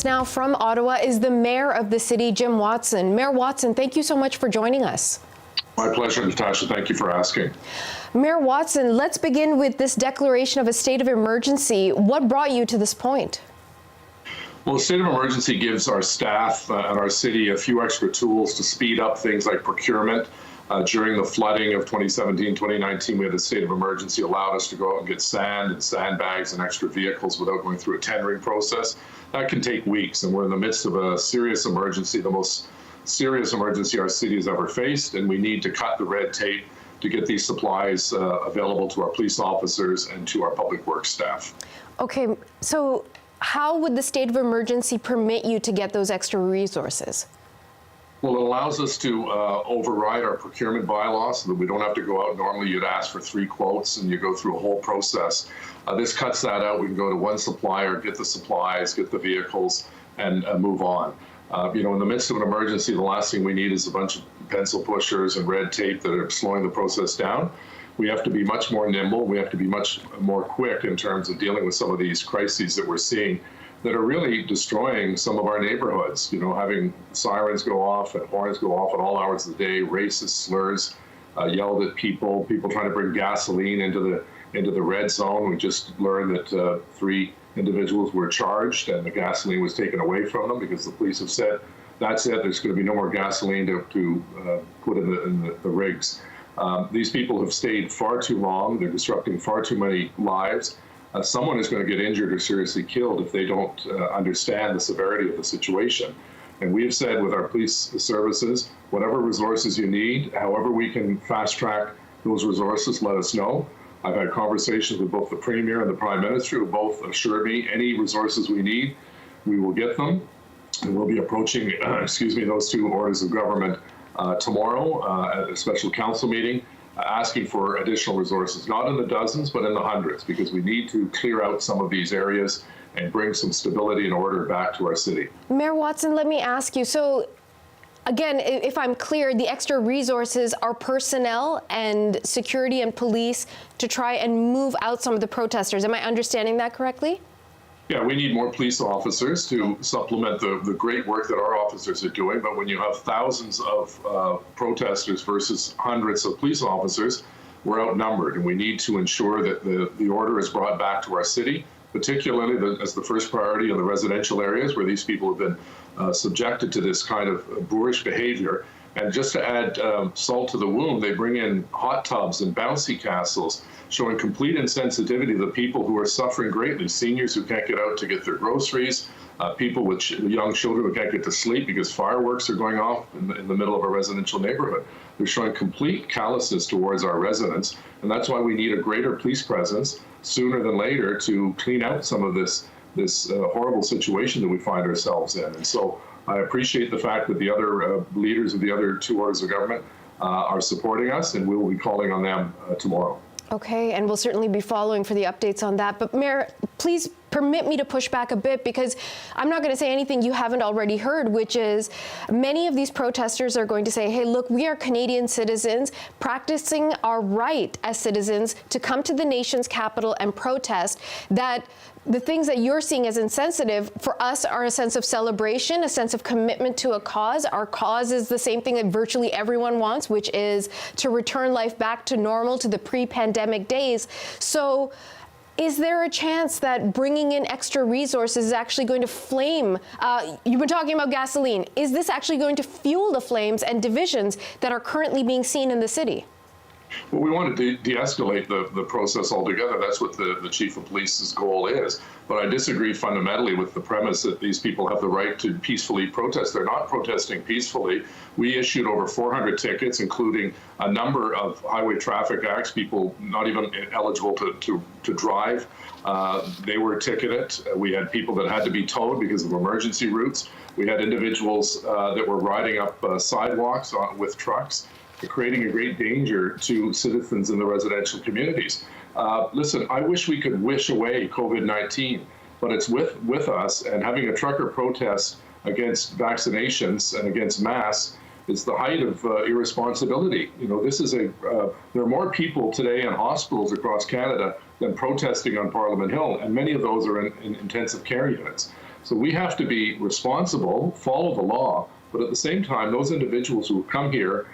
now from Ottawa is the Mayor of the city, Jim Watson. Mayor Watson, thank you so much for joining us. My pleasure, Natasha. Thank you for asking. Mayor Watson, let's begin with this declaration of a state of emergency. What brought you to this point? Well, the state of emergency gives our staff and our city a few extra tools to speed up things like procurement. During the flooding of 2017, 2019, we had a state of emergency, allowed us to go out and get sand and sandbags and extra vehicles without going through a tendering process. That can take weeks, and we're in the midst of a serious emergency, the most serious emergency our city has ever faced, and we need to cut the red tape to get these supplies available to our police officers and to our public works staff. Okay, so how would the state of emergency permit you to get those extra resources? Well, it allows us to override our procurement bylaws so that we don't have to go out. Normally, you'd ask for 3 quotes and you go through a whole process. This cuts that out. We can go to one supplier, get the supplies, get the vehicles, and move on. In the midst of an emergency, the last thing we need is a bunch of pencil pushers and red tape that are slowing the process down. We have to be much more nimble. We have to be much more quick in terms of dealing with some of these crises that we're seeing that are really destroying some of our neighborhoods. Having sirens go off and horns go off at all hours of the day, racist slurs yelled at people trying to bring gasoline into the red zone. We just learned that 3 individuals were charged and the gasoline was taken away from them because the police have said, that's it, there's going to be no more gasoline to put in the rigs. These people have stayed far too long. They're disrupting far too many lives. Someone is going to get injured or seriously killed if they don't understand the severity of the situation. And we have said with our police services, whatever resources you need, however we can fast track those resources, let us know. I've had conversations with both the Premier and the Prime Minister who both assured me any resources we need, we will get them. And we'll be approaching, those 2 orders of government tomorrow at a special council meeting, asking for additional resources, not in the dozens, but in the hundreds, because we need to clear out some of these areas and bring some stability and order back to our city. Mayor Watson, let me ask you, so again, if I'm clear, the extra resources are personnel and security and police to try and move out some of the protesters. Am I understanding that correctly? Yeah, we need more police officers to supplement the great work that our officers are doing. But when you have thousands of protesters versus hundreds of police officers, we're outnumbered. And we need to ensure that the order is brought back to our city, particularly as the first priority in the residential areas where these people have been subjected to this kind of boorish behavior. And just to add salt to the wound, they bring in hot tubs and bouncy castles, showing complete insensitivity to the people who are suffering greatly. Seniors who can't get out to get their groceries, people with young children who can't get to sleep because fireworks are going off in the middle of a residential neighborhood. They're showing complete callousness towards our residents, and that's why we need a greater police presence sooner than later to clean out some of this horrible situation that we find ourselves in. And so I appreciate the fact that the other leaders of the other 2 orders of government are supporting us, and we will be calling on them tomorrow. Okay, and we'll certainly be following for the updates on that. But Mayor, please permit me to push back a bit, because I'm not going to say anything you haven't already heard, which is many of these protesters are going to say, hey, look, we are Canadian citizens practicing our right as citizens to come to the nation's capital and protest, that the things that you're seeing as insensitive for us are a sense of celebration, a sense of commitment to a cause. Our cause is the same thing that virtually everyone wants, which is to return life back to normal, to the pre-pandemic days. So is there a chance that bringing in extra resources is actually going to flame? You've been talking about gasoline. Is this actually going to fuel the flames and divisions that are currently being seen in the city? Well, we want to de-escalate the process altogether. That's what the chief of police's goal is. But I disagree fundamentally with the premise that these people have the right to peacefully protest. They're not protesting peacefully. We issued over 400 tickets, including a number of highway traffic acts, people not even eligible to drive. They were ticketed. We had people that had to be towed because of emergency routes. We had individuals that were riding up sidewalks with trucks, creating a great danger to citizens in the residential communities. Listen, I wish we could wish away COVID-19, but it's with us, and having a trucker protest against vaccinations and against masks is the height of irresponsibility. This is there are more people today in hospitals across Canada than protesting on Parliament Hill, and many of those are in intensive care units. So we have to be responsible, follow the law, but at the same time, those individuals who come here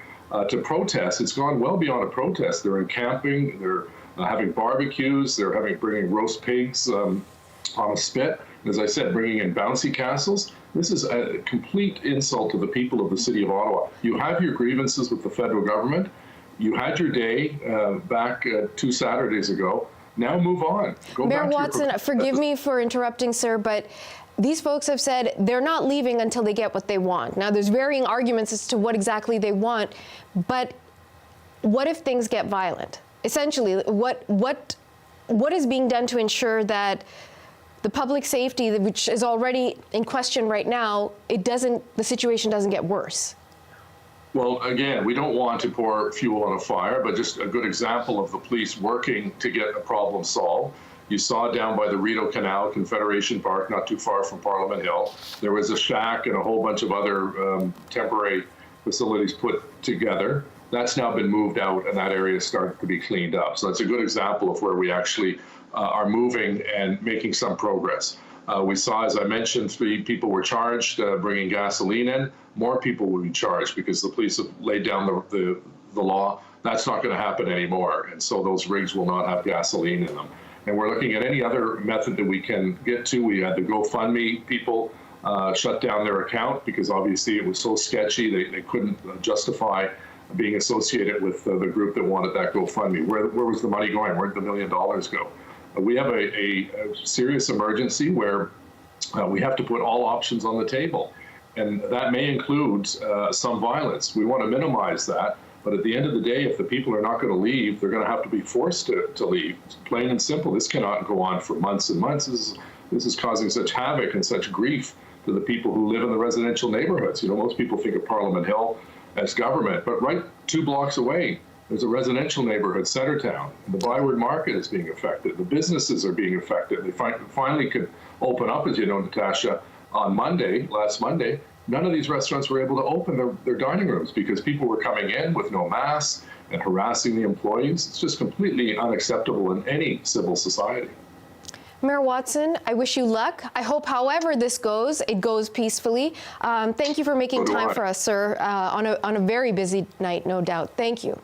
to protest, it's gone well beyond a protest. They're encamping, they're having barbecues, they're bringing roast pigs on a spit. And as I said, bringing in bouncy castles. This is a complete insult to the people of the city of Ottawa. You have your grievances with the federal government. You had your day back 2 Saturdays ago. Now move on. Go Mayor back Watson, to forgive me for interrupting, sir, but these folks have said they're not leaving until they get what they want. Now, there's varying arguments as to what exactly they want, but what if things get violent? Essentially, what is being done to ensure that the public safety, which is already in question right now, the situation doesn't get worse? Well, again, we don't want to pour fuel on a fire, but just a good example of the police working to get a problem solved. You saw down by the Rideau Canal, Confederation Park, not too far from Parliament Hill, there was a shack and a whole bunch of other temporary facilities put together. That's now been moved out, and that area started to be cleaned up. So that's a good example of where we actually are moving and making some progress. We saw, as I mentioned, 3 people were charged bringing gasoline in. More people will be charged because the police have laid down the law. That's not going to happen anymore, and so those rigs will not have gasoline in them. And we're looking at any other method that we can get to. We had the GoFundMe people shut down their account because obviously it was so sketchy they couldn't justify being associated with the group that wanted that GoFundMe. Where was the money going? Where did the $1 million go? We have a serious emergency where we have to put all options on the table. And that may include some violence. We want to minimize that. But at the end of the day, if the people are not going to leave, they're going to have to be forced to leave. It's plain and simple. This cannot go on for months and months. This is causing such havoc and such grief to the people who live in the residential neighborhoods. You know, most people think of Parliament Hill as government, but right 2 blocks away, there's a residential neighborhood, Centertown. The Byward Market is being affected. The businesses are being affected. They finally could open up, as you know, Natasha, on last Monday. None of these restaurants were able to open their dining rooms because people were coming in with no masks and harassing the employees. It's just completely unacceptable in any civil society. Mayor Watson, I wish you luck. I hope, however this goes, it goes peacefully. Thank you for making time for us, sir, on a very busy night, no doubt. Thank you.